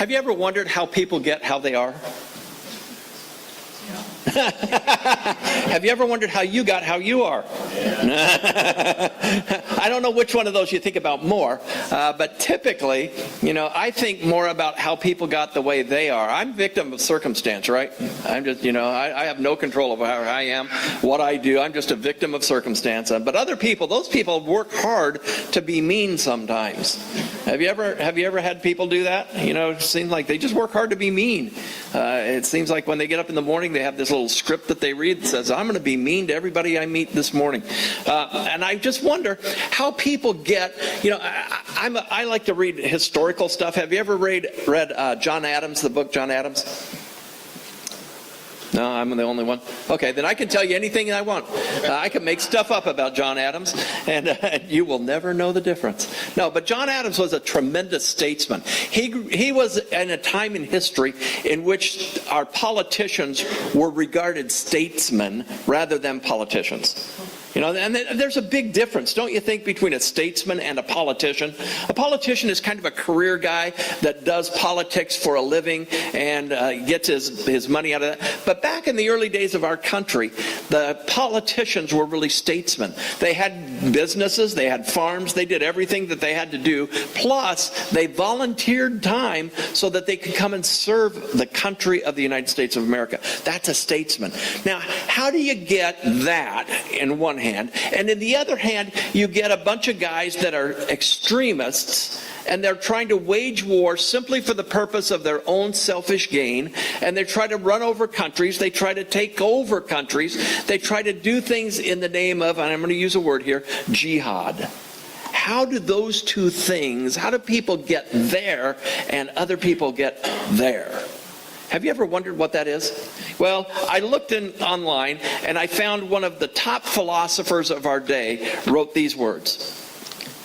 Have you ever wondered how people get how they are? Have you ever wondered how you got how you are? I don't know which one of those you think about more, but typically, I think more about how people got the way they are. I'm victim of circumstance, right? I'm just, I have no control over how I am, what I do. I'm just a victim of circumstance. But other people, those people work hard to be mean sometimes. Have you ever had people do that? It seems like they just work hard to be mean. It seems like when they get up in the morning, they have this little script that they read that says, I'm going to be mean to everybody I meet this morning. And I just wonder how people get, I like to read historical stuff. Have you ever read John Adams, the book John Adams? No, I'm the only one. Okay, then I can tell you anything I want. I can make stuff up about John Adams, and you will never know the difference. No, but John Adams was a tremendous statesman. He was in a time in history in which our politicians were regarded statesmen rather than politicians. And there's a big difference, don't you think, between a statesman and a politician? A politician is kind of a career guy that does politics for a living and gets his money out of that. But back in the early days of our country, the politicians were really statesmen. They had businesses, they had farms, they did everything that they had to do. Plus, they volunteered time so that they could come and serve the country of the United States of America. That's a statesman. Now, how do you get that in one hand? And in the other hand, you get a bunch of guys that are extremists, and they're trying to wage war simply for the purpose of their own selfish gain, and they try to run over countries, they try to take over countries, they try to do things in the name of, and I'm going to use a word here, jihad. How do those two things, how do people get there and other people get there? Have you ever wondered what that is? Well, I looked online and I found one of the top philosophers of our day wrote these words.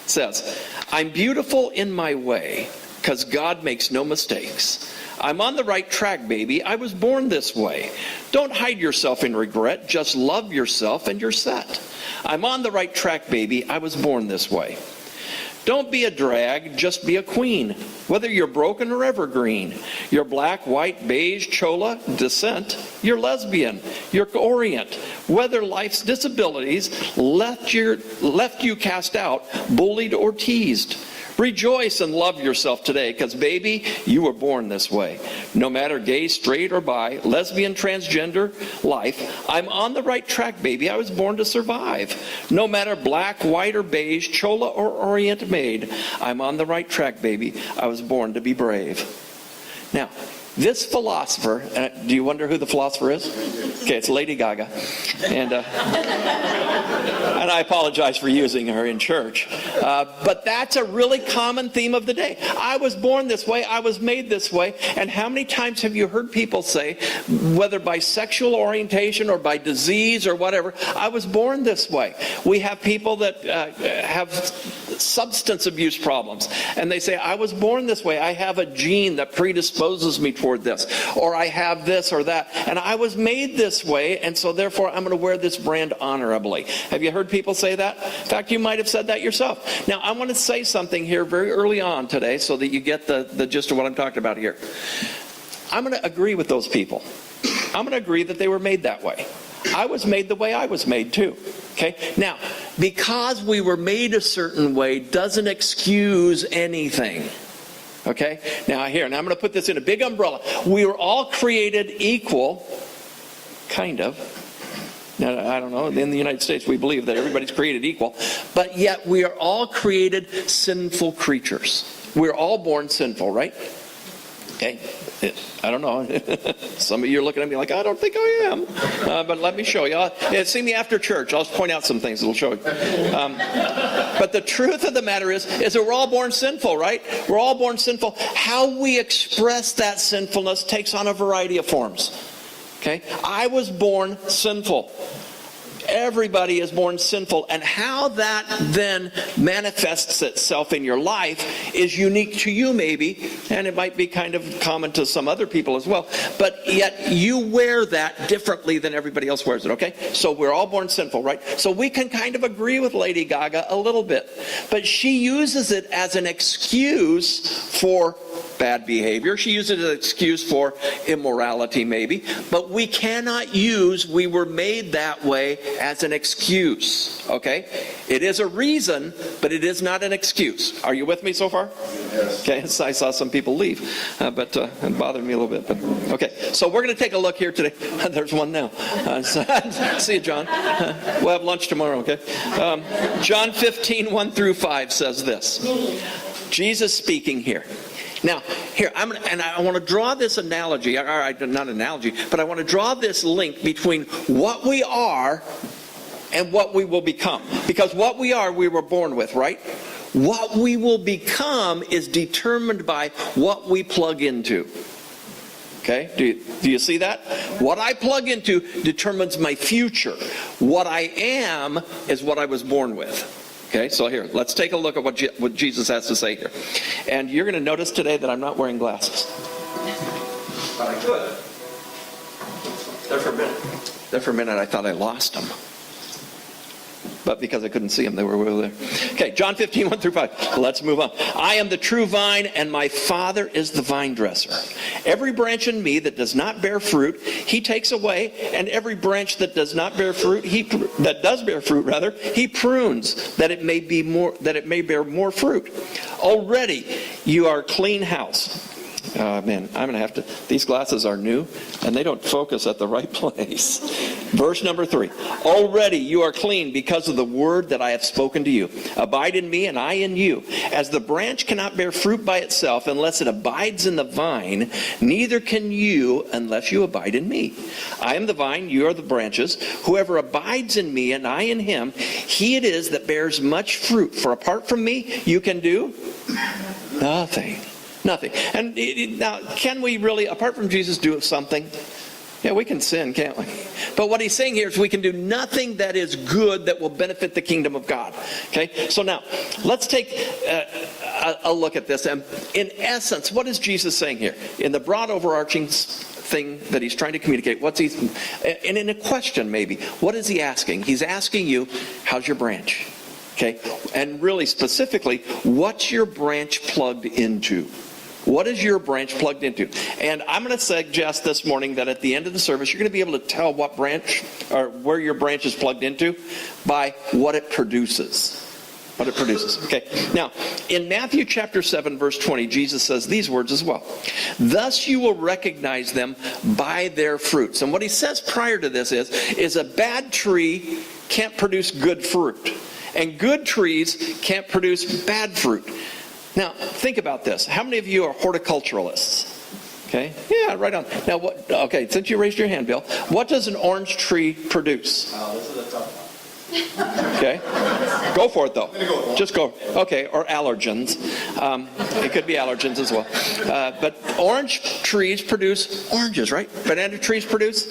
It says, I'm beautiful in my way because God makes no mistakes. I'm on the right track, baby. I was born this way. Don't hide yourself in regret. Just love yourself and you're set. I'm on the right track, baby. I was born this way. Don't be a drag, just be a queen. Whether you're broken or evergreen, you're black, white, beige, chola, descent, you're lesbian, you're orient. Whether life's disabilities left you cast out, bullied or teased. Rejoice and love yourself today, because baby, you were born this way. No matter gay, straight, or bi, lesbian, transgender, life, I'm on the right track, baby. I was born to survive. No matter black, white, or beige, chola, or orient made, I'm on the right track, baby. I was born to be brave. Now, this philosopher, do you wonder who the philosopher is? Okay, it's Lady Gaga. And I apologize for using her in church. But that's a really common theme of the day. I was born this way. I was made this way. And how many times have you heard people say, whether by sexual orientation or by disease or whatever, I was born this way. We have people that have substance abuse problems. And they say, I was born this way. I have a gene that predisposes me toward this. Or I have this or that. And I was made this way. And so therefore I'm going to wear this brand honorably. Have you heard people say that? In fact, you might have said that yourself. Now, I want to say something here very early on today so that you get the gist of what I'm talking about here. I'm going to agree with those people. I'm going to agree that they were made that way. I was made the way I was made too. Okay? Now, because we were made a certain way doesn't excuse anything. Okay? Now here, and I'm going to put this in a big umbrella. We were all created equal, kind of. Now, I don't know, in the United States we believe that everybody's created equal, but yet we are all created sinful creatures. We're all born sinful, right? Okay? I don't know. Some of you are looking at me like, I don't think I am. But let me show you. See me after church. I'll point out some things that will show you. But the truth of the matter is that we're all born sinful, right? We're all born sinful. How we express that sinfulness takes on a variety of forms. Okay? I was born sinful. Everybody is born sinful, and how that then manifests itself in your life is unique to you maybe, and it might be kind of common to some other people as well, but yet you wear that differently than everybody else wears it, okay? So we're all born sinful, right? So we can kind of agree with Lady Gaga a little bit, but she uses it as an excuse for bad behavior. She used it as an excuse for immorality maybe. But we cannot use "we were made that way" as an excuse. Okay? It is a reason, but it is not an excuse. Are you with me so far? Yes. Okay, so I saw some people leave, but it bothered me a little bit. But okay, so we're going to take a look here today. There's one now. See you, John. We'll have lunch tomorrow, okay? John 15, 1 through 5 says this. Jesus speaking here. Now, here, I want to draw this analogy, or not analogy, but I want to draw this link between what we are and what we will become. Because what we are, we were born with, right? What we will become is determined by what we plug into. Okay? Do you see that? What I plug into determines my future. What I am is what I was born with. Okay, so here, let's take a look at what Jesus has to say here. And you're going to notice today that I'm not wearing glasses. But I could. There for a minute I thought I lost them. But because I couldn't see them, they were over there. Okay, John 15, 1 through 5. Let's move on. I am the true vine, and my Father is the vine dresser. Every branch in me that does not bear fruit, he takes away, and every branch that does not bear fruit, that does bear fruit, he prunes, that it may bear more fruit. Already you are a clean house. Man, I'm going to have to, these glasses are new, and they don't focus at the right place. Verse number 3. Already you are clean because of the word that I have spoken to you. Abide in me, and I in you. As the branch cannot bear fruit by itself unless it abides in the vine, neither can you unless you abide in me. I am the vine, you are the branches. Whoever abides in me, and I in him, he it is that bears much fruit. For apart from me, you can do nothing. Nothing. And now, can we really, apart from Jesus, do something? Yeah, we can sin, can't we? But what he's saying here is we can do nothing that is good that will benefit the kingdom of God. Okay? So now, let's take a look at this. And in essence, what is Jesus saying here? In the broad overarching thing that he's trying to communicate, and in a question maybe, what is he asking? He's asking you, how's your branch? Okay? And really specifically, what's your branch plugged into? What is your branch plugged into? And I'm going to suggest this morning that at the end of the service, you're going to be able to tell what branch or where your branch is plugged into by what it produces. What it produces. Okay. Now, in Matthew chapter 7, verse 20, Jesus says these words as well. Thus you will recognize them by their fruits. And what he says prior to this is a bad tree can't produce good fruit. And good trees can't produce bad fruit. Now, think about this. How many of you are horticulturalists? Okay? Yeah, right on. Now, okay, since you raised your hand, Bill, what does an orange tree produce? This is a tough one. Okay? Go for it, though. Just go. Okay, or allergens. It could be allergens as well. But orange trees produce oranges, right? Banana trees produce?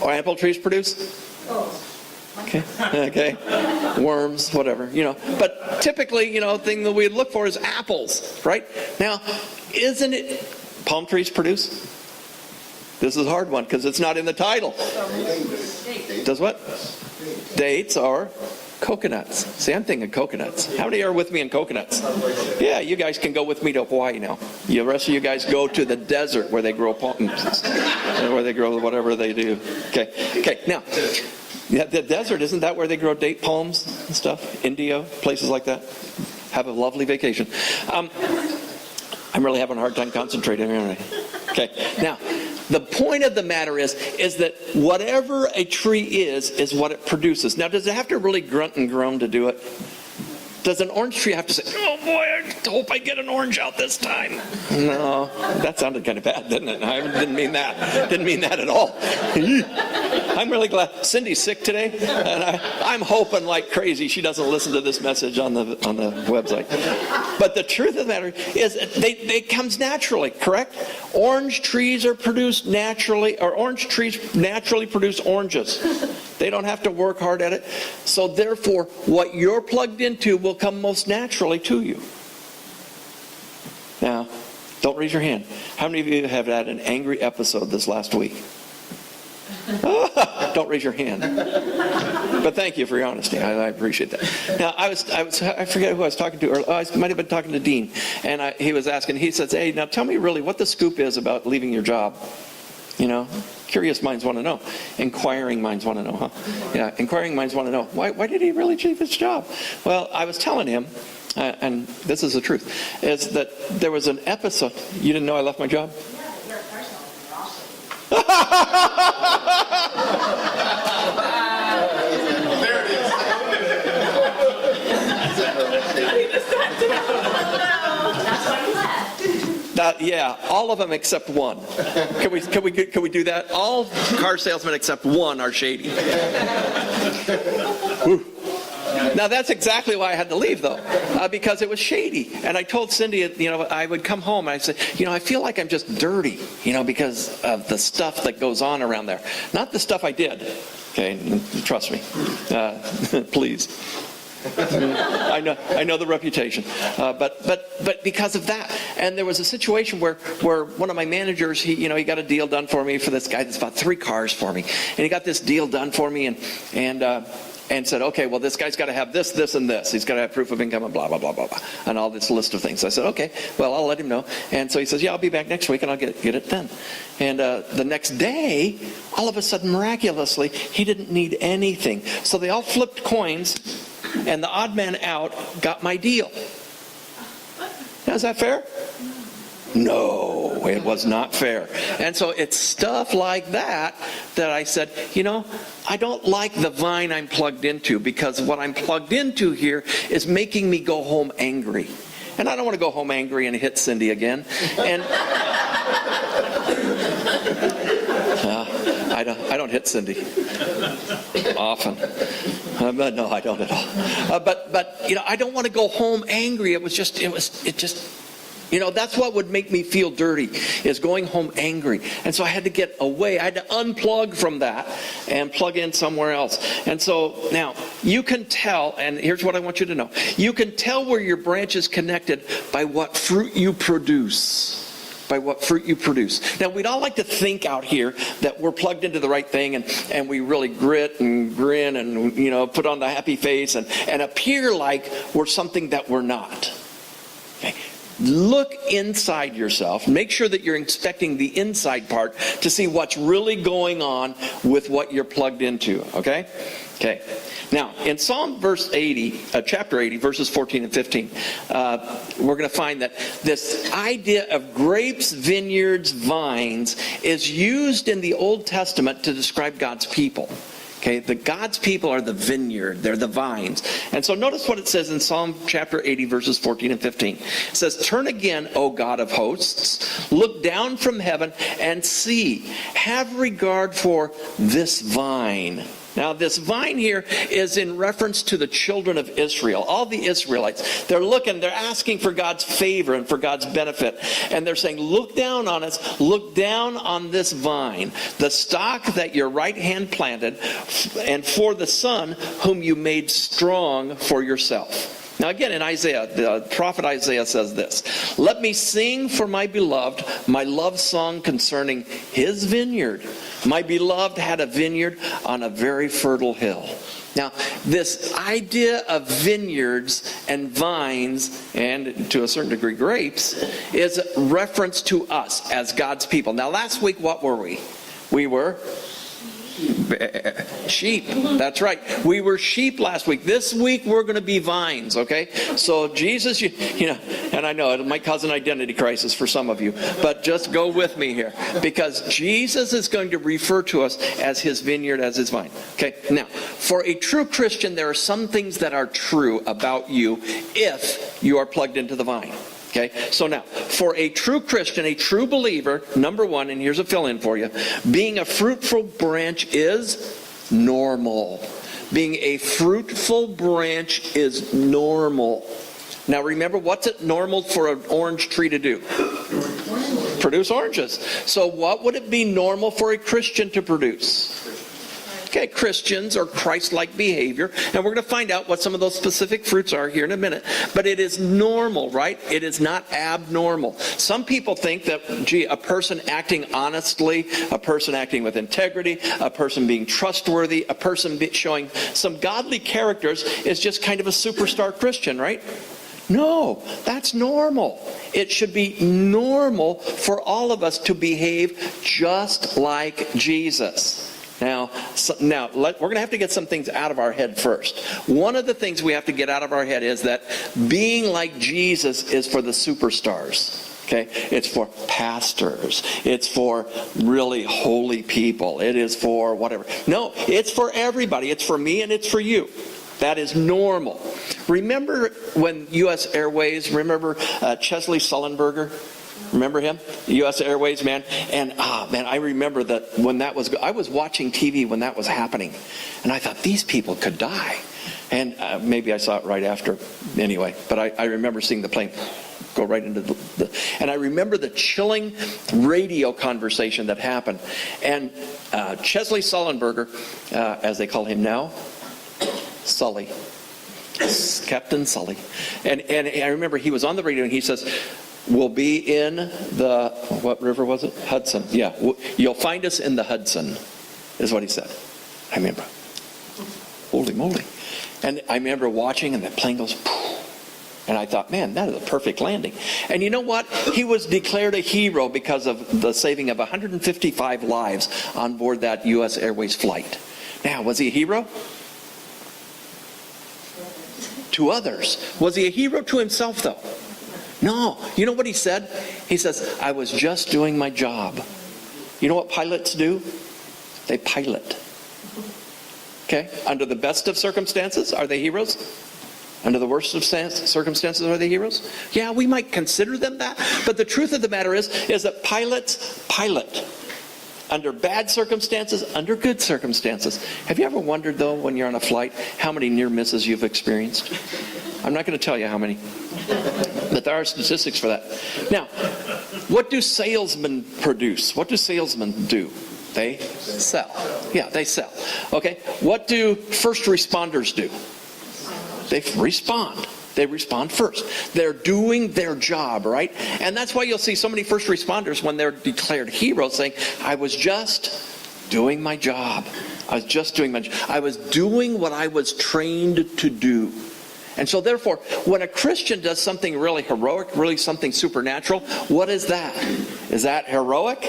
Or apple trees produce? Okay. Worms, whatever, But typically, thing that we look for is apples, right? Now, isn't it palm trees produce? This is a hard one because it's not in the title. Does what? Dates or coconuts. See, I'm thinking coconuts. How many are with me in coconuts? Yeah, you guys can go with me to Hawaii now. The rest of you guys go to the desert where they grow palms, where they grow whatever they do. Okay. Now, yeah, the desert, isn't that where they grow date palms and stuff? India, places like that. Have a lovely vacation. I'm really having a hard time concentrating, aren't I? Okay. Now, the point of the matter is that whatever a tree is what it produces. Now, does it have to really grunt and groan to do it? Does an orange tree have to say, oh boy, I hope I get an orange out this time? No, that sounded kind of bad, didn't it? I didn't mean that. Didn't mean that at all. I'm really glad. Cindy's sick today, and I'm hoping like crazy she doesn't listen to this message on the website. But the truth of the matter is it comes naturally, correct? Orange trees are produced naturally, or orange trees naturally produce oranges. They don't have to work hard at it. So therefore, what you're plugged into will come most naturally to you. Now, don't raise your hand. How many of you have had an angry episode this last week? Don't Don't raise your hand. But thank you for your honesty. I appreciate that. Now, I forget who I was talking to. Or I might have been talking to Dean. And he was asking, he says, hey, now tell me really what the scoop is about leaving your job. You know, curious minds want to know. Inquiring minds want to know, huh? Yeah, inquiring minds want to know. Why did he really leave his job? Well, I was telling him, and this is the truth, is that there was an episode. You didn't know I left my job? Yeah, you're a personal. There it is. That's why you left. Yeah, all of them except one. Can we do that? All car salesmen except one are shady. Whew. Now that's exactly why I had to leave, though, because it was shady. And I told Cindy, you know, I would come home and I'd say, you know, I feel like I'm just dirty, you know, because of the stuff that goes on around there. Not the stuff I did. Okay, trust me, please. I know the reputation, but because of that, and there was a situation where one of my managers, he got a deal done for me for this guy that's bought 3 cars for me, and he got this deal done for me, and said, okay, well, this guy's got to have this, this, and this. He's got to have proof of income and blah, blah, blah, blah, blah, and all this list of things. I said, okay, well, I'll let him know. And so he says, yeah, I'll be back next week, and I'll get it then. And the next day, all of a sudden, miraculously, he didn't need anything. So they all flipped coins, and the odd man out got my deal. Now, is that fair? No, it was not fair. And so it's stuff like that I said, you know, I don't like the vine I'm plugged into, because what I'm plugged into here is making me go home angry. And I don't want to go home angry and hit Cindy again. And I don't hit Cindy often. No, I don't at all. But you know, I don't want to go home angry. It just. You know, that's what would make me feel dirty, is going home angry. And so I had to get away. I had to unplug from that and plug in somewhere else. And so now you can tell, and here's what I want you to know. You can tell where your branch is connected by what fruit you produce. By what fruit you produce. Now, we'd all like to think out here that we're plugged into the right thing, and we really grit and grin and, you know, put on the happy face and appear like we're something that we're not. Okay. Look inside yourself. Make sure that you're inspecting the inside part to see what's really going on with what you're plugged into. Okay? Okay. Now, in Psalm chapter 80, verses 14 and 15, we're going to find that this idea of grapes, vineyards, vines is used in the Old Testament to describe God's people. Okay, God's people are the vineyard, they're the vines. And so notice what it says in Psalm chapter 80, verses 14 and 15. It says, turn again, O God of hosts, look down from heaven and see, have regard for this vine. Now, this vine here is in reference to the children of Israel, all the Israelites. They're asking for God's favor and for God's benefit. And they're saying, look down on us, look down on this vine, the stock that your right hand planted, and for the son whom you made strong for yourself. Now again, in Isaiah, the prophet Isaiah says this, let me sing for my beloved my love song concerning his vineyard. My beloved had a vineyard on a very fertile hill. Now, this idea of vineyards and vines, and to a certain degree grapes, is a reference to us as God's people. Now, last week, what were we? We were sheep. That's right. We were sheep last week. This week we're going to be vines, okay? So Jesus, you know, and I know it might cause an identity crisis for some of you, but just go with me here, because Jesus is going to refer to us as his vineyard, as his vine. Okay? Now, for a true Christian, there are some things that are true about you if you are plugged into the vine. Okay, so now, for a true Christian, a true believer, number one, and here's a fill-in for you, being a fruitful branch is normal. Being a fruitful branch is normal. Now remember, what's it normal for an orange tree to do? Produce oranges. So what would it be normal for a Christian to produce? Okay, Christians or Christ-like behavior. And we're going to find out what some of those specific fruits are here in a minute. But it is normal, right? It is not abnormal. Some people think that, a person acting honestly, a person acting with integrity, a person being trustworthy, a person showing some godly characters is just kind of a superstar Christian, right? No, that's normal. It should be normal for all of us to behave just like Jesus. Now, we're going to have to get some things out of our head first. One of the things we have to get out of our head is that being like Jesus is for the superstars. Okay, it's for pastors. It's for really holy people. It is for whatever. No, it's for everybody. It's for me and it's for you. That is normal. Remember when U.S. Airways, Chesley Sullenberger? Remember him? U.S. Airways, man. And, I remember that when I was watching TV when that was happening. And I thought, these people could die. And maybe I saw it right after anyway. But I remember seeing the plane go right into and I remember the chilling radio conversation that happened. And Chesley Sullenberger, as they call him now, Sully, Captain Sully, and I remember he was on the radio and he says, "We'll be in the," what river was it? Hudson. Yeah, you'll find us in the Hudson, is what he said. I remember, holy moly! And I remember watching, and the plane goes, poof, and I thought, man, that is a perfect landing. And you know what? He was declared a hero because of the saving of 155 lives on board that U.S. Airways flight. Now, was he a hero? To others. Was he a hero to himself, though? No. You know what he said? He says, "I was just doing my job." You know what pilots do? They pilot. Okay? Under the best of circumstances, are they heroes? Under the worst of circumstances, are they heroes? Yeah, we might consider them that. But the truth of the matter is that pilots pilot. Under bad circumstances, under good circumstances. Have you ever wondered, though, when you're on a flight, how many near misses you've experienced? I'm not going to tell you how many. But there are statistics for that. Now, what do salesmen produce? What do salesmen do? They sell. Yeah, they sell. Okay, what do first responders do? They respond. They respond first. They're doing their job, right? And that's why you'll see so many first responders when they're declared heroes saying, "I was just doing my job. I was just doing my job. I was doing what I was trained to do." And so therefore, when a Christian does something really heroic, really something supernatural, what is that? Is that heroic?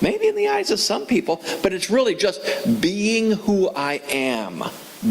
Maybe in the eyes of some people, but it's really just being who I am.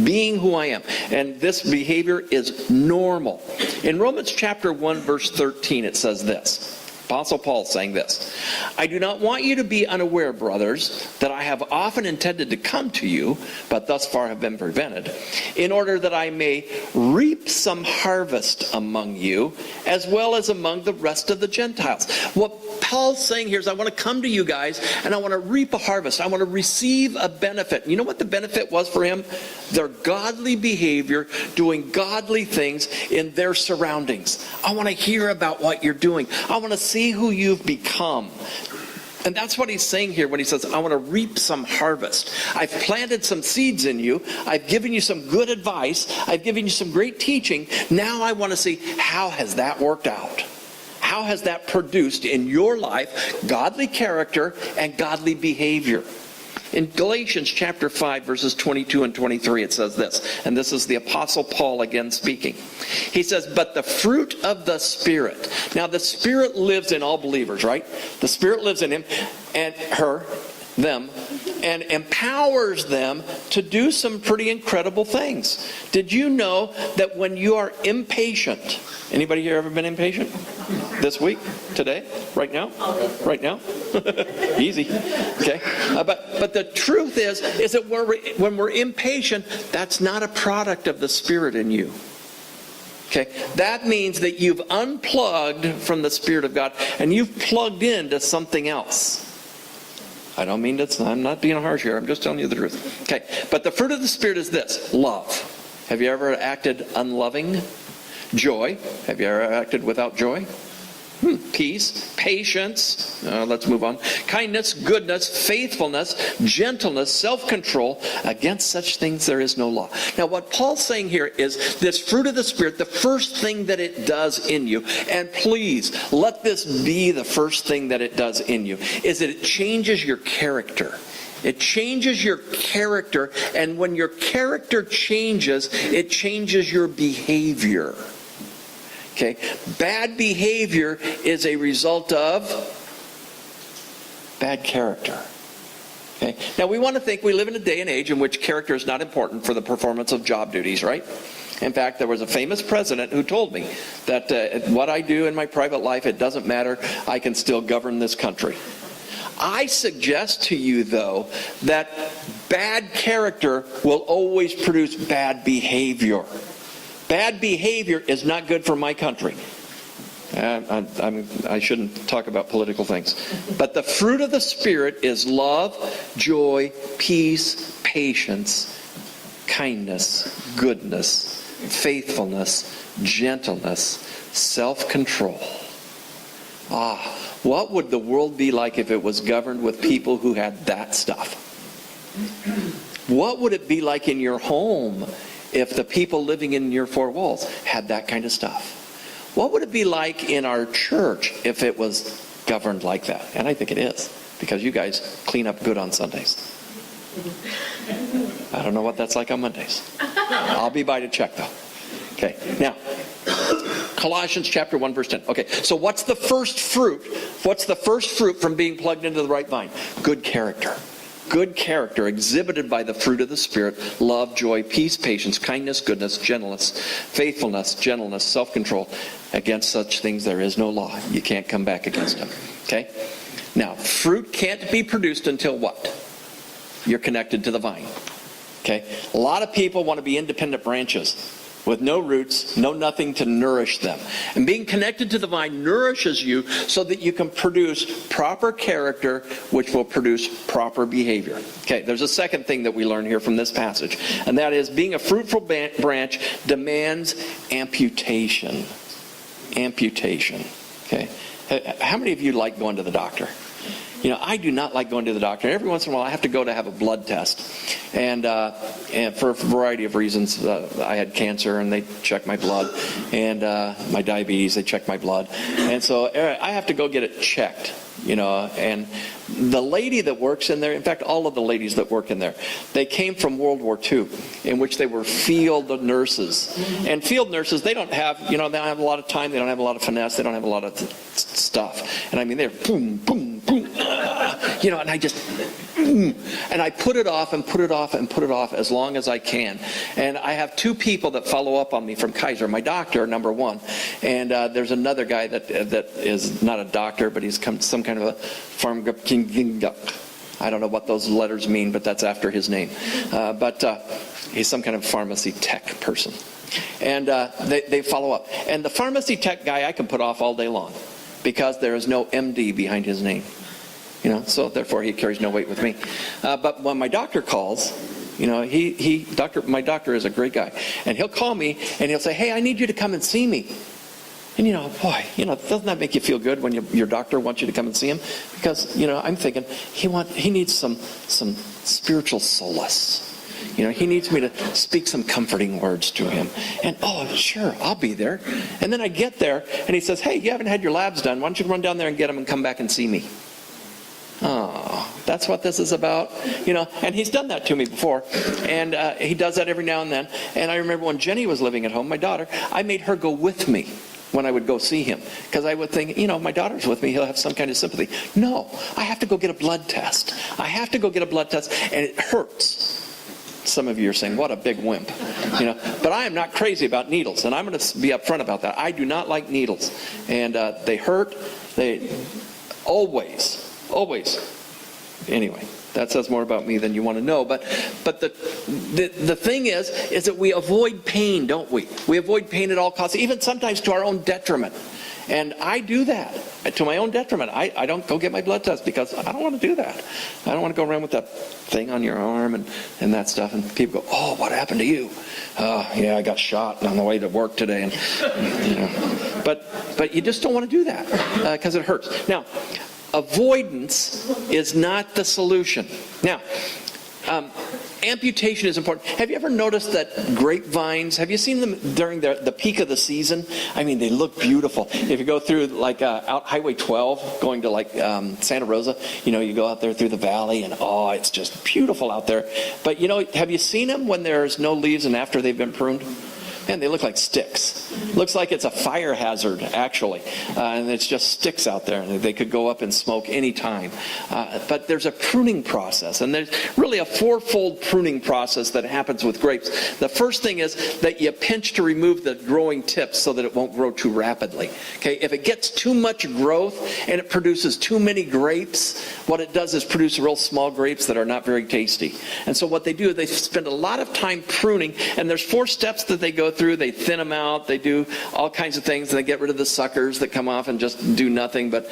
Being who I am. And this behavior is normal. In Romans chapter 1, verse 13, it says this. Apostle Paul saying this: "I do not want you to be unaware, brothers, that I have often intended to come to you, but thus far have been prevented, in order that I may reap some harvest among you, as well as among the rest of the Gentiles." What Paul's saying here is, I want to come to you guys, and I want to reap a harvest. I want to receive a benefit. You know what the benefit was for him? Their godly behavior, doing godly things in their surroundings. I want to hear about what you're doing. I want to see who you've become. And that's what he's saying here when he says, I want to reap some harvest. I've planted some seeds in you. I've given you some good advice. I've given you some great teaching. Now I want to see, how has that worked out? How has that produced in your life godly character and godly behavior? In Galatians chapter 5, verses 22 and 23, it says this, and this is the Apostle Paul again speaking. He says, "But the fruit of the Spirit." Now the Spirit lives in all believers, right? The Spirit lives in him and her, them, and empowers them to do some pretty incredible things. Did you know that when you are impatient, anybody here ever been impatient? This week? Today? Right now? Right now? Easy. Okay. But the truth is that when we're impatient, that's not a product of the Spirit in you. Okay. That means that you've unplugged from the Spirit of God and you've plugged into something else. I don't mean that, I'm not being harsh here. I'm just telling you the truth. Okay. But the fruit of the Spirit is this: love. Have you ever acted unloving? Joy. Have you ever acted without joy? Peace, patience, Let's move on. Kindness, goodness, faithfulness, gentleness, self-control. Against such things there is no law. Now what Paul's saying here is this fruit of the Spirit, the first thing that it does in you, and please let this be the first thing that it does in you, is that it changes your character. It changes your character, and when your character changes, it changes your behavior. Okay? Bad behavior is a result of bad character. Okay? Now we want to think we live in a day and age in which character is not important for the performance of job duties, right? In fact, there was a famous president who told me that what I do in my private life, it doesn't matter, I can still govern this country. I suggest to you, though, that bad character will always produce bad behavior. Bad behavior is not good for my country. I shouldn't talk about political things. But the fruit of the Spirit is love, joy, peace, patience, kindness, goodness, faithfulness, gentleness, self-control. What would the world be like if it was governed with people who had that stuff? What would it be like in your home if the people living in your four walls had that kind of stuff? What would it be like in our church if it was governed like that? And I think it is, because you guys clean up good on Sundays. I don't know what that's like on Mondays. I'll be by to check, though. Okay, now, Colossians chapter 1, verse 10. Okay, so what's the first fruit? What's the first fruit from being plugged into the right vine? Good character. Good character exhibited by the fruit of the Spirit: love, joy, peace, patience, kindness, goodness, gentleness, faithfulness, gentleness, self-control. Against such things there is no law. You can't come back against them. Okay? Now, fruit can't be produced until what? You're connected to the vine. Okay? A lot of people want to be independent branches with no roots, no nothing to nourish them. And being connected to the vine nourishes you so that you can produce proper character, which will produce proper behavior. Okay, there's a second thing that we learn here from this passage, and that is being a fruitful branch demands amputation. Amputation. Okay? How many of you like going to the doctor? You know, I do not like going to the doctor. Every once in a while I have to go to have a blood test. And for a variety of reasons, I had cancer and they checked my blood. And my diabetes, they checked my blood. And so I have to go get it checked, you know. And the lady that works in there, in fact, all of the ladies that work in there, they came from World War II, in which they were field nurses. And field nurses, they don't have, you know, they don't have a lot of time, they don't have a lot of finesse, they don't have a lot of stuff. And I mean, they're boom, boom, boom, you know, and I just, and I put it off and put it off and put it off as long as I can. And I have two people that follow up on me from Kaiser. My doctor, number one, and there's another guy that is not a doctor, but he's some kind of a I don't know what those letters mean, but that's after his name. But he's some kind of pharmacy tech person. And they follow up. And the pharmacy tech guy I can put off all day long, because there is no MD behind his name. You know, so therefore he carries no weight with me. But when my doctor calls, you know, my doctor is a great guy. And he'll call me and he'll say, "Hey, I need you to come and see me." And, you know, boy, you know, doesn't that make you feel good when your doctor wants you to come and see him? Because, you know, I'm thinking he needs some spiritual solace. You know, he needs me to speak some comforting words to him. And, oh, sure, I'll be there. And then I get there and he says, "Hey, you haven't had your labs done. Why don't you run down there and get them and come back and see me?" Oh, that's what this is about, you know. And he's done that to me before, and he does that every now and then. And I remember when Jenny was living at home, my daughter, I made her go with me when I would go see him, because I would think, you know, my daughter's with me, he'll have some kind of sympathy. No, I have to go get a blood test. I have to go get a blood test, and it hurts. Some of you are saying, "What a big wimp," you know. But I am not crazy about needles, and I'm going to be upfront about that. I do not like needles, and they hurt. They always. Anyway, that says more about me than you want to know. But the thing is that we avoid pain, don't we? We avoid pain at all costs, even sometimes to our own detriment. And I do that to my own detriment. I don't go get my blood test because I don't want to do that. I don't want to go around with that thing on your arm and that stuff. And people go, "Oh, what happened to you?" "Oh, yeah, I got shot on the way to work today." And you know, but you just don't want to do that because it hurts. Now, avoidance is not the solution. Now, amputation is important. Have you ever noticed that grapevines, have you seen them during the peak of the season? I mean, they look beautiful. If you go through like out Highway 12, going to like Santa Rosa, you go out there through the valley and it's just beautiful out there. But have you seen them when there's no leaves and after they've been pruned? Man, they look like sticks. Looks like it's a fire hazard, actually. And it's just sticks out there. And they could go up in smoke any time. But there's a pruning process. And there's really a fourfold pruning process that happens with grapes. The first thing is that you pinch to remove the growing tips so that it won't grow too rapidly. Okay, if it gets too much growth and it produces too many grapes, what it does is produce real small grapes that are not very tasty. And so what they do is they spend a lot of time pruning. And there's 4 steps that they go through. They thin them out. They do all kinds of things. And they get rid of the suckers that come off and just do nothing but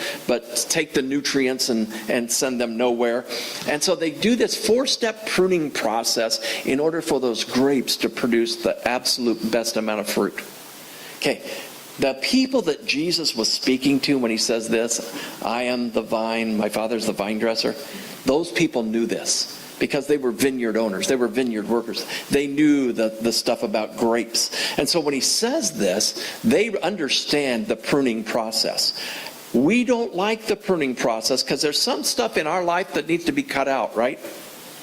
take the nutrients and send them nowhere. And so they do this 4-step pruning process in order for those grapes to produce the absolute best amount of fruit. Okay, the people that Jesus was speaking to when he says this, I am the vine, my Father's the vine dresser, those people knew this. Because they were vineyard owners. They were vineyard workers. They knew the stuff about grapes. And so when he says this, they understand the pruning process. We don't like the pruning process because there's some stuff in our life that needs to be cut out, right?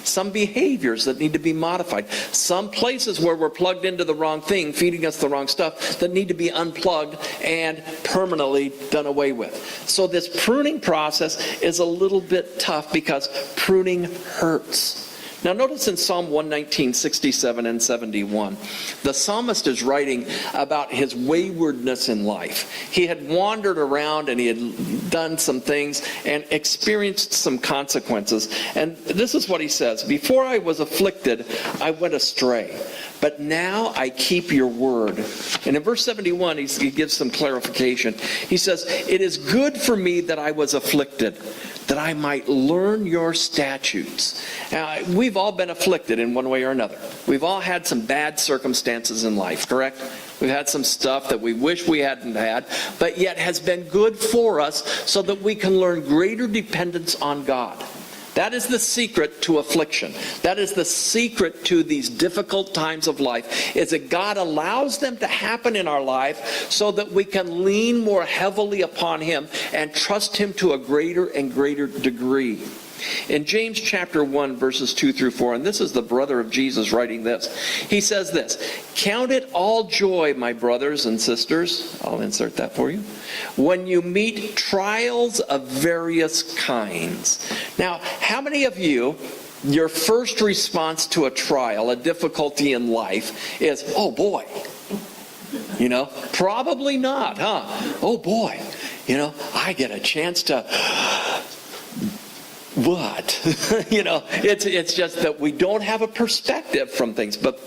Some behaviors that need to be modified. Some places where we're plugged into the wrong thing, feeding us the wrong stuff, that need to be unplugged and permanently done away with. So this pruning process is a little bit tough because pruning hurts. Now notice in Psalm 119, 67 and 71, the psalmist is writing about his waywardness in life. He had wandered around and he had done some things and experienced some consequences. And this is what he says, before I was afflicted, I went astray. But now I keep your word. And in verse 71, he gives some clarification. He says, it is good for me that I was afflicted, that I might learn your statutes. Now, we've all been afflicted in one way or another. We've all had some bad circumstances in life, correct? We've had some stuff that we wish we hadn't had, but yet has been good for us so that we can learn greater dependence on God. That is the secret to affliction. That is the secret to these difficult times of life, is that God allows them to happen in our life so that we can lean more heavily upon Him and trust Him to a greater and greater degree. In James chapter 1, verses 2 through 4, and this is the brother of Jesus writing this, he says this, count it all joy, my brothers and sisters, I'll insert that for you, when you meet trials of various kinds. Now, how many of you, your first response to a trial, a difficulty in life, is, oh boy? Probably not, huh? Oh boy, I get a chance to... What? It's just that we don't have a perspective from things. But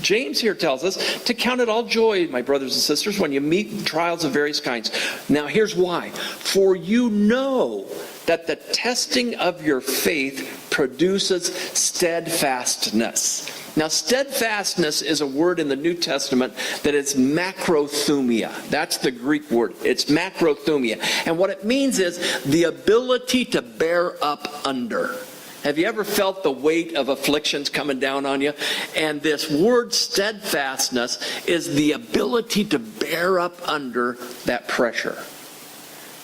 James here tells us to count it all joy, my brothers and sisters, when you meet trials of various kinds. Now here's why. For you know that the testing of your faith produces steadfastness. Now, steadfastness is a word in the New Testament that is macrothumia. That's the Greek word. It's macrothumia. And what it means is the ability to bear up under. Have you ever felt the weight of afflictions coming down on you? And this word steadfastness is the ability to bear up under that pressure.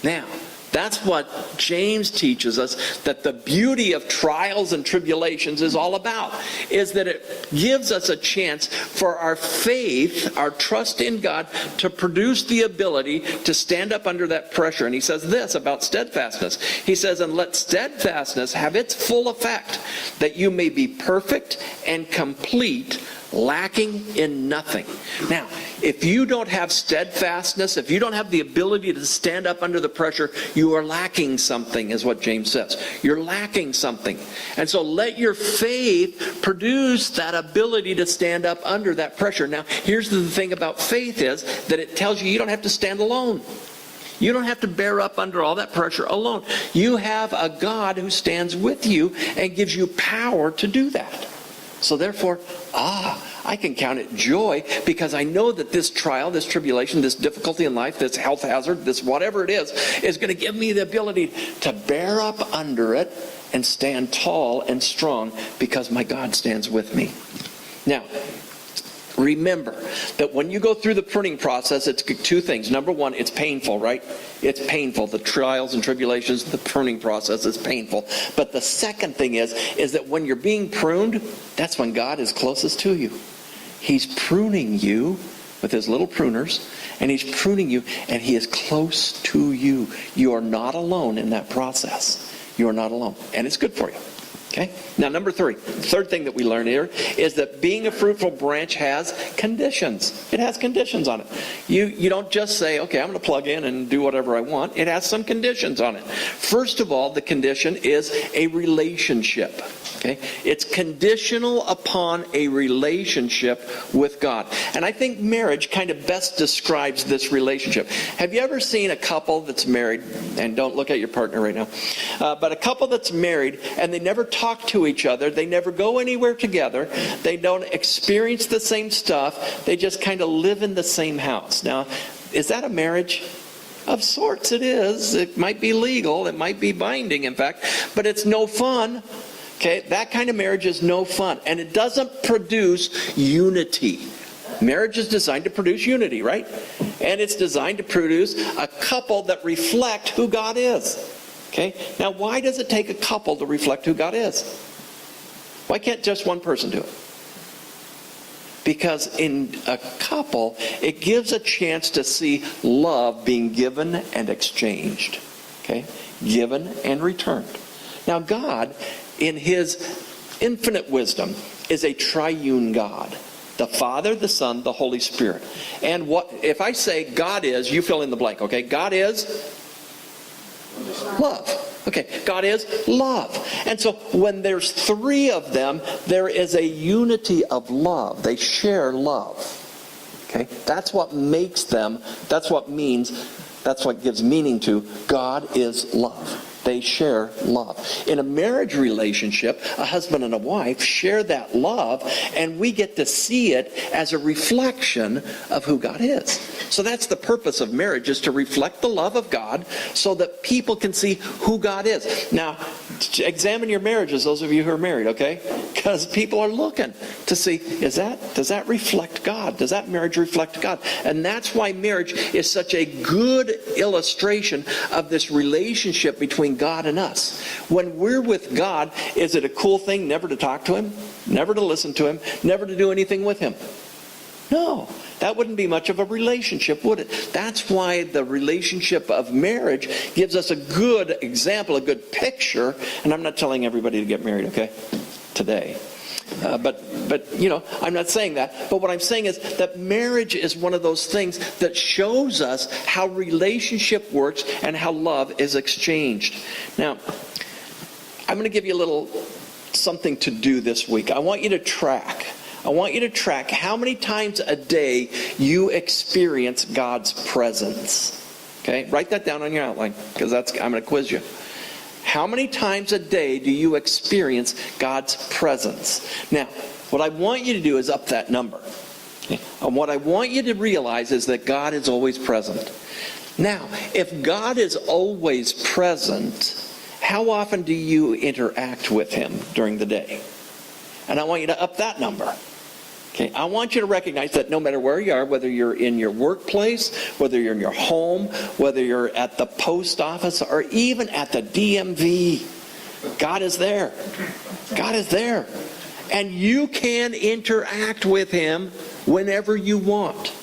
Now, that's what James teaches us, that the beauty of trials and tribulations is all about, is that it gives us a chance for our faith, our trust in God, to produce the ability to stand up under that pressure. And he says this about steadfastness. He says, and let steadfastness have its full effect, that you may be perfect and complete, lacking in nothing. Now, if you don't have steadfastness, if you don't have the ability to stand up under the pressure, you are lacking something, is what James says. You're lacking something. And so let your faith produce that ability to stand up under that pressure. Now, here's the thing about faith is that it tells you don't have to stand alone. You don't have to bear up under all that pressure alone. You have a God who stands with you and gives you power to do that. So therefore, I I can count it joy because I know that this trial, this tribulation, this difficulty in life, this health hazard, this whatever it is going to give me the ability to bear up under it and stand tall and strong because my God stands with me. Now, remember that when you go through the pruning process, it's two things. Number one, it's painful, right? It's painful. The trials and tribulations, the pruning process is painful. But the second thing is that when you're being pruned, that's when God is closest to you. He's pruning you with his little pruners, and he's pruning you, and he is close to you. You are not alone in that process. You are not alone. And it's good for you. Okay? Now, number three, third thing that we learn here is that being a fruitful branch has conditions. It has conditions on it. You don't just say, okay, I'm going to plug in and do whatever I want. It has some conditions on it. First of all, the condition is a relationship. Okay? It's conditional upon a relationship with God. And I think marriage kind of best describes this relationship. Have you ever seen a couple that's married, and don't look at your partner right now, but a couple that's married and they never talk to each other, they never go anywhere together, they don't experience the same stuff, they just kind of live in the same house. Now, is that a marriage? Of sorts it is. It might be legal, it might be binding in fact, but it's no fun. Okay, that kind of marriage is no fun, and it doesn't produce unity. Marriage is designed to produce unity, right? And it's designed to produce a couple that reflect who God is. Okay, now why does it take a couple to reflect who God is? Why can't just one person do it? Because in a couple, it gives a chance to see love being given and exchanged. Okay, given and returned. Now God, in his infinite wisdom, is a triune God. The Father, the Son, the Holy Spirit. And what if I say God is, you fill in the blank, okay? God is love. Okay, God is love. And so when there's three of them, there is a unity of love. They share love. Okay? That's what makes them, that's what gives meaning to God is love. They share love. In a marriage relationship, a husband and a wife share that love, and we get to see it as a reflection of who God is. So that's the purpose of marriage, is to reflect the love of God so that people can see who God is. Now, examine your marriages, those of you who are married, okay? Because people are looking to see, does that reflect God? Does that marriage reflect God? And that's why marriage is such a good illustration of this relationship between God and us. When we're with God, is it a cool thing never to talk to him? Never to listen to him? Never to do anything with him? No. That wouldn't be much of a relationship, would it? That's why the relationship of marriage gives us a good example, a good picture. And I'm not telling everybody to get married, okay? Today. But you know, I'm not saying that. But what I'm saying is that marriage is one of those things that shows us how relationship works and how love is exchanged. Now, I'm going to give you a little something to do this week. I want you to track how many times a day you experience God's presence. Okay? Write that down on your outline, because I'm going to quiz you. How many times a day do you experience God's presence? Now, what I want you to do is up that number. Okay? And what I want you to realize is that God is always present. Now, if God is always present, how often do you interact with him during the day? And I want you to up that number. Okay, I want you to recognize that no matter where you are, whether you're in your workplace, whether you're in your home, whether you're at the post office, or even at the DMV, God is there. God is there. And you can interact with him whenever you want.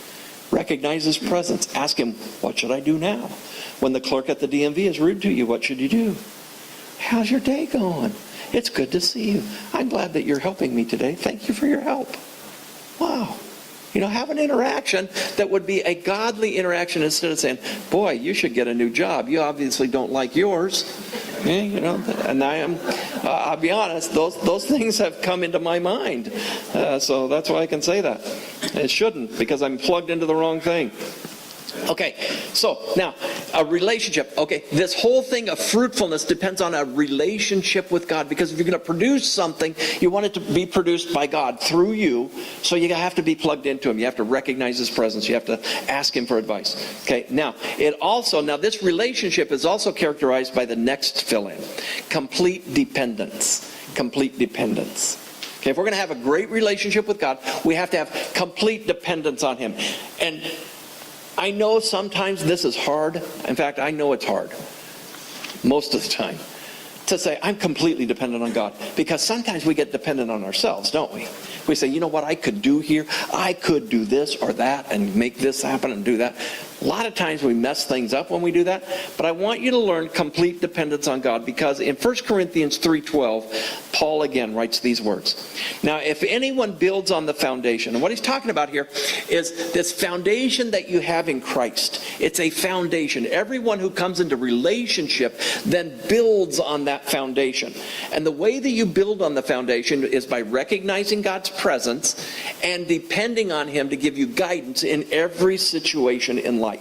Recognize his presence. Ask him, what should I do now? When the clerk at the DMV is rude to you, what should you do? How's your day going? It's good to see you. I'm glad that you're helping me today. Thank you for your help. Wow. You know, have an interaction that would be a godly interaction instead of saying, boy, you should get a new job. You obviously don't like yours. Yeah, you know, and I'll be honest, those things have come into my mind. So that's why I can say that. It shouldn't, because I'm plugged into the wrong thing. Okay, so now, A relationship. Okay, this whole thing of fruitfulness depends on a relationship with God, because if you're going to produce something, you want it to be produced by God through you, so you have to be plugged into Him. You have to recognize His presence. You have to ask Him for advice. Okay, now this relationship is also characterized by the next fill-in. Complete dependence. Complete dependence. Okay, if we're going to have a great relationship with God, we have to have complete dependence on Him. And I know sometimes this is hard. In fact, I know it's hard most of the time to say I'm completely dependent on God, because sometimes we get dependent on ourselves, don't we? We say, you know what I could do here? I could do this or that and make this happen and do that. A lot of times we mess things up when we do that, but I want you to learn complete dependence on God, because in 1 Corinthians 3:12, Paul again writes these words. Now, if anyone builds on the foundation, and what he's talking about here is this foundation that you have in Christ. It's a foundation. Everyone who comes into relationship then builds on that foundation. And the way that you build on the foundation is by recognizing God's presence and depending on Him to give you guidance in every situation in life.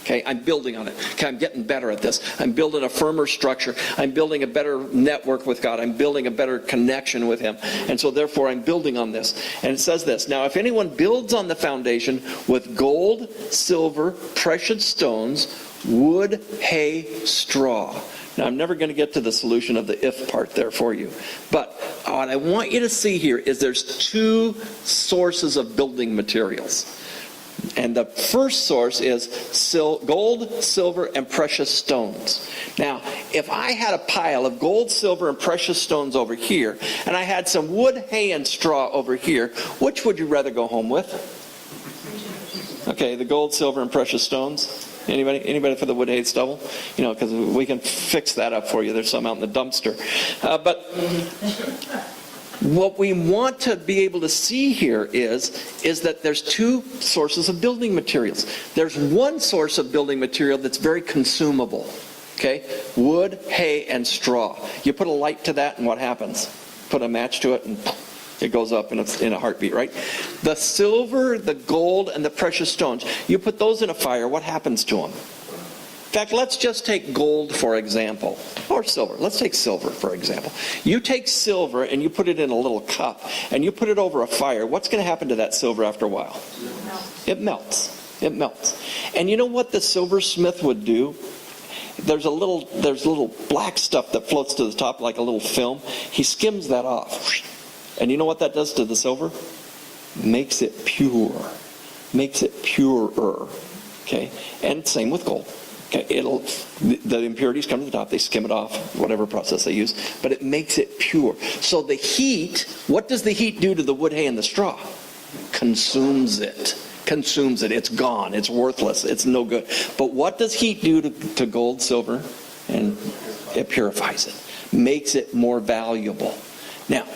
Okay, I'm building on it. Okay, I'm getting better at this. I'm building a firmer structure. I'm building a better network with God. I'm building a better connection with Him. And so therefore I'm building on this. And it says this, now if anyone builds on the foundation with gold, silver, precious stones, wood, hay, straw. Now I'm never going to get to the solution of the if part there for you. But what I want you to see here is there's two sources of building materials. And the first source is gold, silver, and precious stones. Now, if I had a pile of gold, silver, and precious stones over here, and I had some wood, hay, and straw over here, which would you rather go home with? Okay, the gold, silver, and precious stones. Anybody for the wood, hay, stubble? You know, because we can fix that up for you. There's some out in the dumpster. But what we want to be able to see here is that there's two sources of building materials. There's one source of building material that's very consumable. Okay? Wood, hay, and straw. You put a light to that and what happens? Put a match to it and it goes up in a heartbeat, right? The silver, the gold, and the precious stones, you put those in a fire, what happens to them? In fact, let's just take gold for example, or silver. Let's take silver for example. You take silver and you put it in a little cup and you put it over a fire. What's going to happen to that silver after a while? It melts. It melts. And you know what the silversmith would do? There's a little black stuff that floats to the top like a little film. He skims that off. And you know what that does to the silver? Makes it pure. Makes it purer. Okay? And same with gold. Okay, the impurities come to the top, they skim it off, whatever process they use, but it makes it pure. So the heat, what does the heat do to the wood, hay, and the straw? Consumes it. Consumes it. It's gone. It's worthless. It's no good. But what does heat do to gold, silver? And it purifies it. Makes it more valuable. Now,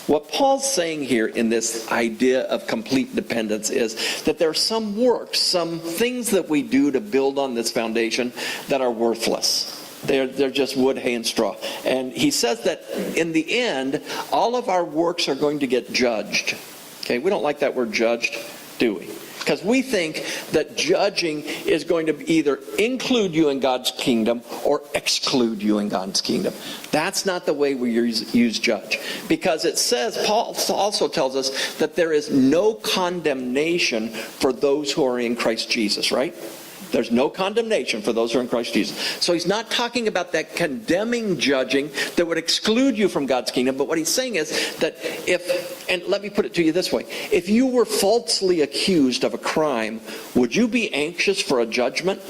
what Paul's saying here in this idea of complete dependence is that there are some works, some things that we do to build on this foundation that are worthless. They're just wood, hay, and straw. And he says that in the end, all of our works are going to get judged. Okay, we don't like that word judged, do we? Because we think that judging is going to either include you in God's kingdom or exclude you in God's kingdom. That's not the way we use judge. Because it says, Paul also tells us that there is no condemnation for those who are in Christ Jesus, right? There's no condemnation for those who are in Christ Jesus. So he's not talking about that condemning judging that would exclude you from God's kingdom. But what he's saying is that and let me put it to you this way. If you were falsely accused of a crime, would you be anxious for a judgment?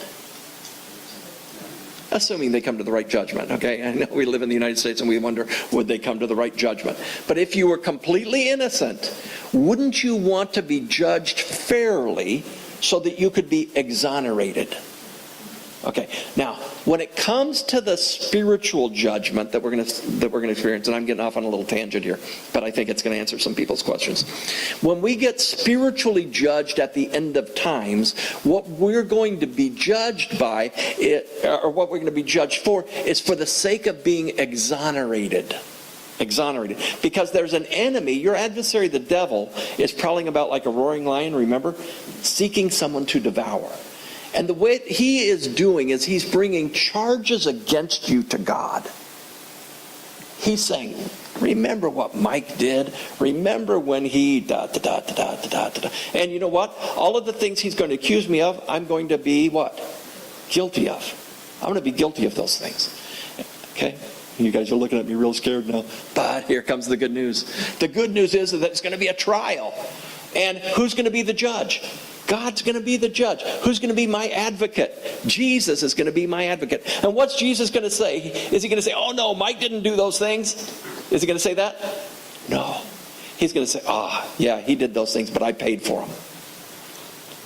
Assuming they come to the right judgment, okay? I know we live in the United States and we wonder, would they come to the right judgment? But if you were completely innocent, wouldn't you want to be judged fairly so that you could be exonerated? Okay, now, when it comes to the spiritual judgment that we're going to experience, and I'm getting off on a little tangent here, but I think it's going to answer some people's questions. When we get spiritually judged at the end of times, what we're going to be judged by, or what we're going to be judged for, is for the sake of being exonerated. Exonerated. Because there's an enemy, your adversary, the devil, is prowling about like a roaring lion, remember? Seeking someone to devour. And the way he is doing is he's bringing charges against you to God. He's saying, remember what Mike did? Remember when he da-da-da-da-da-da-da-da. And you know what? All of the things he's going to accuse me of, I'm going to be what? Guilty of. I'm going to be guilty of those things. Okay? You guys are looking at me real scared now. But here comes the good news. The good news is that it's going to be a trial. And who's going to be the judge? God's going to be the judge. Who's going to be my advocate? Jesus is going to be my advocate. And what's Jesus going to say? Is he going to say, oh no, Mike didn't do those things? Is he going to say that? No. He's going to say, yeah, he did those things, but I paid for them.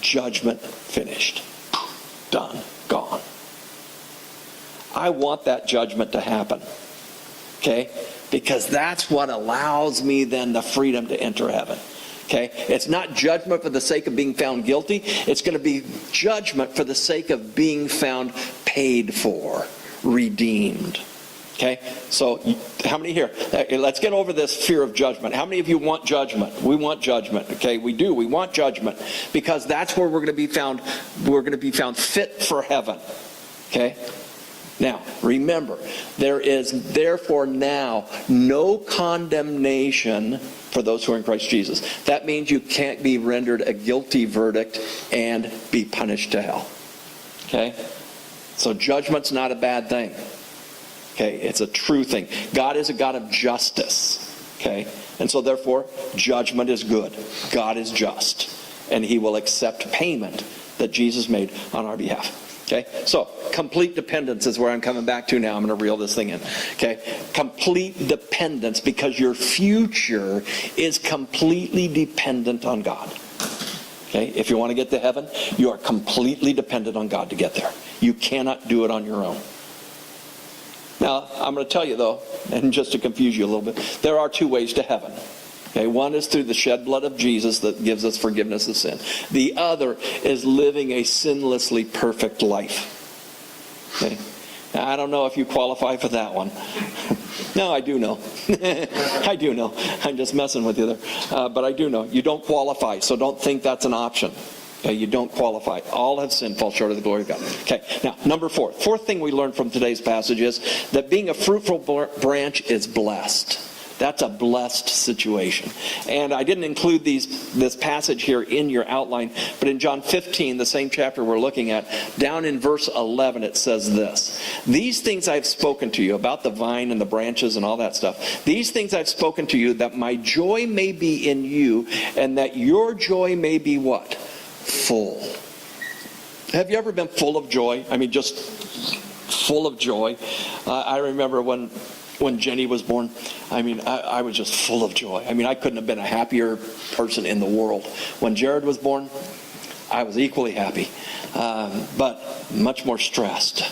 Judgment finished. Done. Gone. I want that judgment to happen. Okay? Because that's what allows me then the freedom to enter heaven. Okay? It's not judgment for the sake of being found guilty. It's going to be judgment for the sake of being found paid for, redeemed. Okay? So, how many here? Let's get over this fear of judgment. How many of you want judgment? We want judgment. Okay? We do. We want judgment because that's where we're going to be found. We're going to be found fit for heaven. Okay? Now, remember, there is therefore now no condemnation for those who are in Christ Jesus. That means you can't be rendered a guilty verdict and be punished to hell. Okay? So judgment's not a bad thing. Okay? It's a true thing. God is a God of justice. Okay? And so therefore, judgment is good. God is just. And he will accept payment that Jesus made on our behalf. Okay, so complete dependence is where I'm coming back to now. I'm going to reel this thing in. Okay, complete dependence because your future is completely dependent on God. Okay, if you want to get to heaven, you are completely dependent on God to get there. You cannot do it on your own. Now, I'm going to tell you though, and just to confuse you a little bit, there are two ways to heaven. Okay, one is through the shed blood of Jesus that gives us forgiveness of sin. The other is living a sinlessly perfect life. Okay? Now, I don't know if you qualify for that one. No, I do know. I do know. I'm just messing with you there. But I do know. You don't qualify, so don't think that's an option. Okay, you don't qualify. All have sinned, fall short of the glory of God. Okay, now, number four. Fourth thing we learned from today's passage is that being a fruitful branch is blessed. That's a blessed situation. And I didn't include this passage here in your outline, but in John 15, the same chapter we're looking at, down in verse 11, it says this. These things I've spoken to you, about the vine and the branches and all that stuff. These things I've spoken to you, that my joy may be in you, and that your joy may be what? Full. Have you ever been full of joy? I mean, just full of joy. I remember when Jenny was born, I was just full of joy. I couldn't have been a happier person in the world. When Jared was born, I was equally happy, but much more stressed.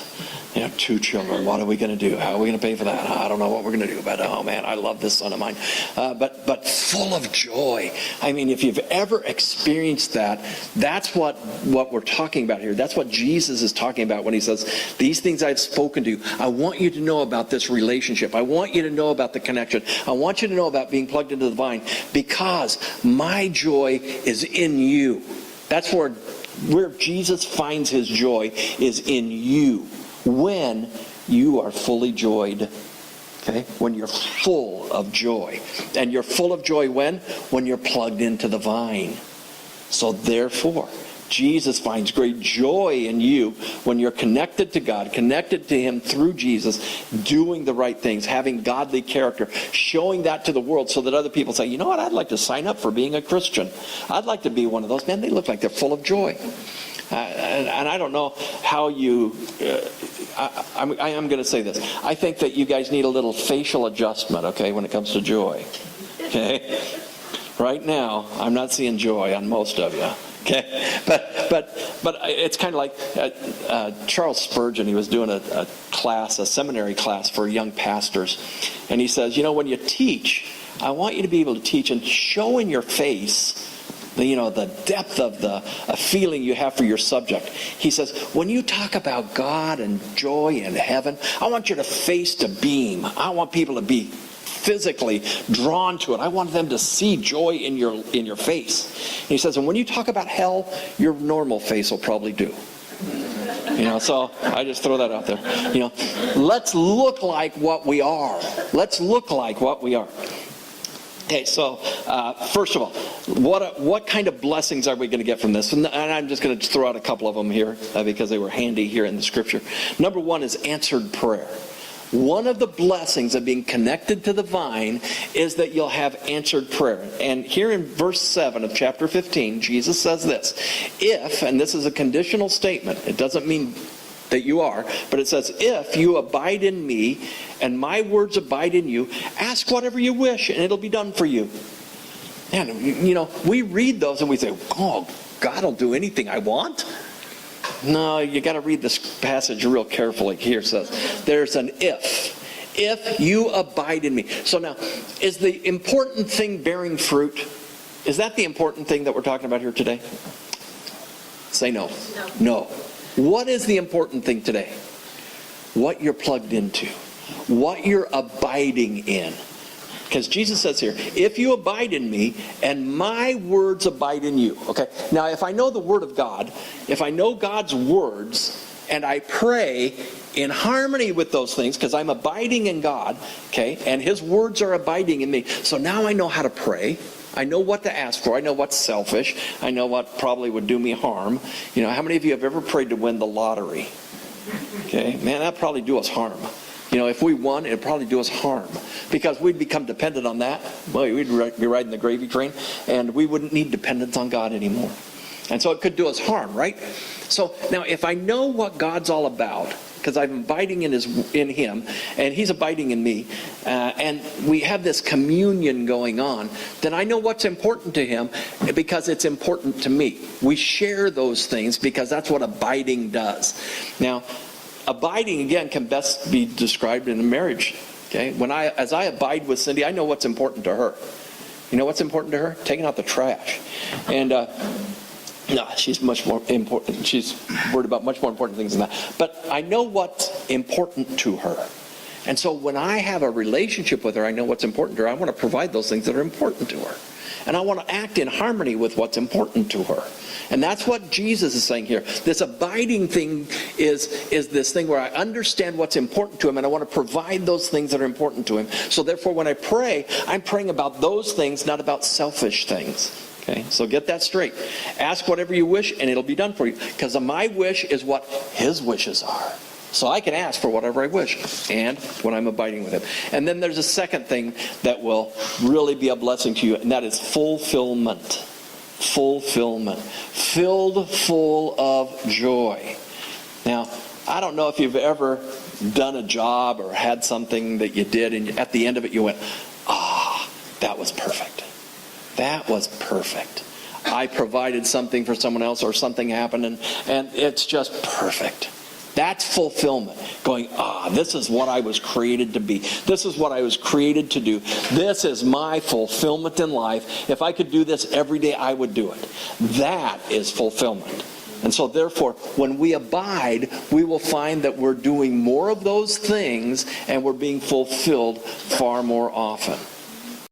You know, 2 children. What are we going to do? How are we going to pay for that? I don't know what we're going to do. But oh man, I love this son of mine. But full of joy. If you've ever experienced that, that's what we're talking about here. That's what Jesus is talking about when he says, "These things I've spoken to you." I want you to know about this relationship. I want you to know about the connection. I want you to know about being plugged into the vine because my joy is in you. That's where Jesus finds his joy is in you. When you are fully joyed, okay? When you're full of joy. And you're full of joy when? When you're plugged into the vine. So therefore, Jesus finds great joy in you when you're connected to God, connected to him through Jesus, doing the right things, having godly character, showing that to the world so that other people say, you know what, I'd like to sign up for being a Christian. I'd like to be one of those. Man, they look like they're full of joy. And I don't know how you, I am going to say this. I think that you guys need a little facial adjustment, okay, when it comes to joy. Okay? Right now, I'm not seeing joy on most of you. Okay? But it's kind of like Charles Spurgeon, he was doing a seminary class for young pastors. And he says, when you teach, I want you to be able to teach and show in your face the depth of the feeling you have for your subject. He says, when you talk about God and joy and heaven, I want your face to beam. I want people to be physically drawn to it. I want them to see joy in your face. And he says, and when you talk about hell, your normal face will probably do. So I just throw that out there. Let's look like what we are. Let's look like what we are. Okay, so first of all, what kind of blessings are we going to get from this? And I'm just going to throw out a couple of them here because they were handy here in the scripture. Number one is answered prayer. One of the blessings of being connected to the vine is that you'll have answered prayer. And here in verse 7 of chapter 15, Jesus says this: if, and this is a conditional statement, it doesn't mean that you are, but it says, if you abide in me and my words abide in you, ask whatever you wish and it'll be done for you. And, we read those and we say, oh, God will do anything I want? No, you got to read this passage real carefully. Here it says, there's an if. If you abide in me. So now, is the important thing bearing fruit? Is that the important thing that we're talking about here today? Say no. No. What is the important thing today? What you're plugged into. What you're abiding in. Because Jesus says here, if you abide in me and my words abide in you. Okay. Now, if I know the Word of God, if I know God's words, and I pray in harmony with those things, because I'm abiding in God, okay, and His words are abiding in me. So now I know how to pray. I know what to ask for. I know what's selfish. I know what probably would do me harm. How many of you have ever prayed to win the lottery? Okay, man, that'd probably do us harm. If we won, it'd probably do us harm. Because we'd become dependent on that. Well, we'd be riding the gravy train, and we wouldn't need dependence on God anymore. And so it could do us harm, right? So now if I know what God's all about, because I'm abiding in Him, and He's abiding in me, and we have this communion going on, then I know what's important to Him because it's important to me. We share those things because that's what abiding does. Now, abiding, again, can best be described in a marriage. Okay, as I abide with Cindy, I know what's important to her. You know what's important to her? Taking out the trash. And no, she's much more important. She's worried about much more important things than that. But I know what's important to her. And so when I have a relationship with her, I know what's important to her. I want to provide those things that are important to her. And I want to act in harmony with what's important to her. And that's what Jesus is saying here. This abiding thing is this thing where I understand what's important to Him, and I want to provide those things that are important to Him. So therefore, when I pray, I'm praying about those things, not about selfish things. Okay, so get that straight. Ask whatever you wish, and it'll be done for you. Because my wish is what His wishes are. So I can ask for whatever I wish, and when I'm abiding with Him. And then there's a second thing that will really be a blessing to you, and that is fulfillment. Fulfillment. Filled full of joy. Now, I don't know if you've ever done a job or had something that you did, and at the end of it you went, that was perfect. That was perfect. I provided something for someone else, or something happened, and it's just perfect. That's fulfillment. Going, this is what I was created to be. This is what I was created to do. This is my fulfillment in life. If I could do this every day, I would do it. That is fulfillment. And so therefore, when we abide, we will find that we're doing more of those things, and we're being fulfilled far more often.